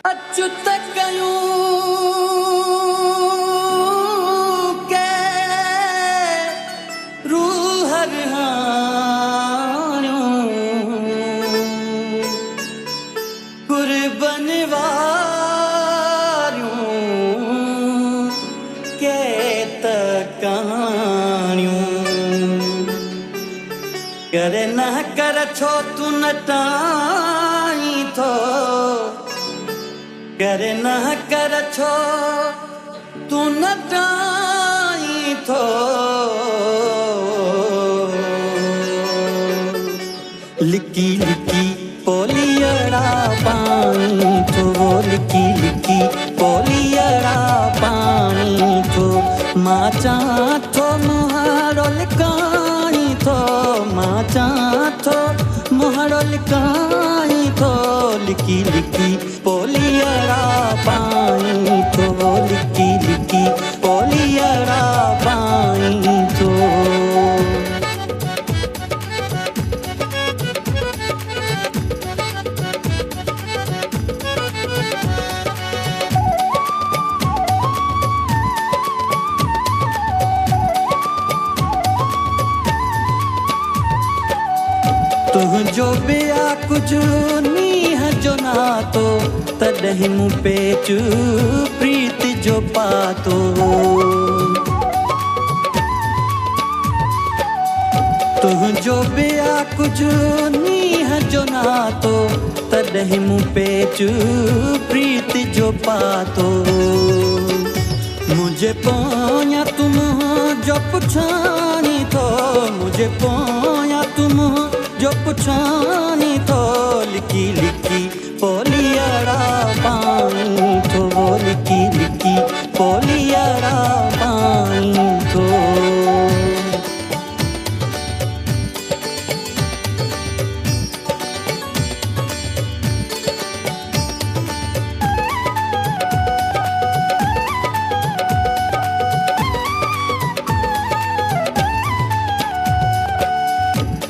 अच्युत कयूं के रूह रिहाणियूं कुर्बन वारियूं के त कहाणियूं करे न कर छो तू नटाई थो करे न कर छो तू नटाई थो लिकी लिकी पोलियड़ा पानी थो लिकी लिकी पोलियड़ा पानी थो मां चाह थो मुहारो लिकाई थो मां चाह थो मुहारो लिकाई थो लिकी लिकी पोलियड़ा पानी थो लिकी लिकी पोलियड़ा पानी थो तुझो बिया कुछ नीह जो नातो तॾहिं मूं पेच प्रीत जो पातो तुझो बिया कुछ नीह जो नातो तॾहिं मूं पेच प्रीत जो पातो मुझे पोयां तुम जो पुछानी थो मुझे पोयां तुम जो पुछानी थो लिकी लिकी पोलियड़ा पानी थो लिकी लिकी पोलियड़ा पानी थो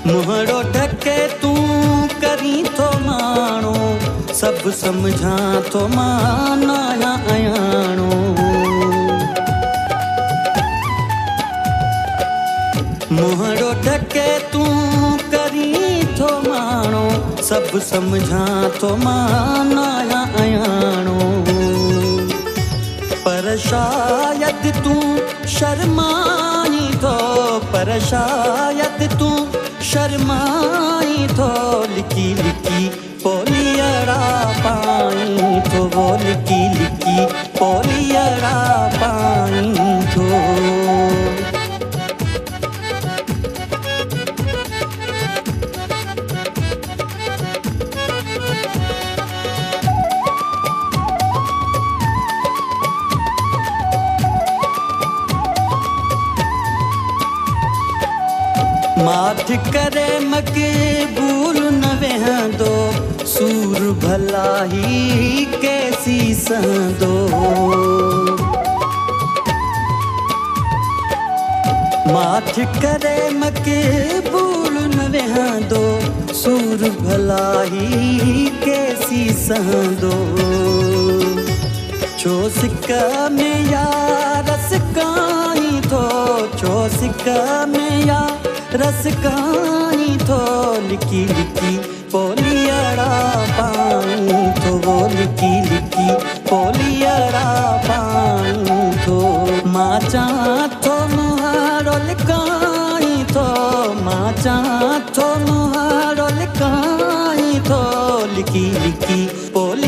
मुहरो ढके तू करी थो माणो सब समझा थो मां नाया अयाणो मुहरो ढके तू करी थो माणो सब समझा थो मां नाया अयाणो पर शायद तू शर्माई थो पर शायद तू शर्माई थो लिकी लिकी पोलियड़ा पानी थो लिकी लिकी पोलियड़ा पानी थो माठ करे मक़बूल न वेहंदो सूर भला ही कैसी सहंदो माठ करे मक़बूल न वेहंदो सूर भला ही कैसी सहंदो छो सिक में या रस काई थो छो सिक में या रस काई थो लिकी लिकी पोलियड़ा पानी थो लिकी लिकी पोलियड़ा पानी थो मां चाह थो मुहारो लिकाई थो मां चाह थो मुहारो लिकाई थो लिकी लिकी पोली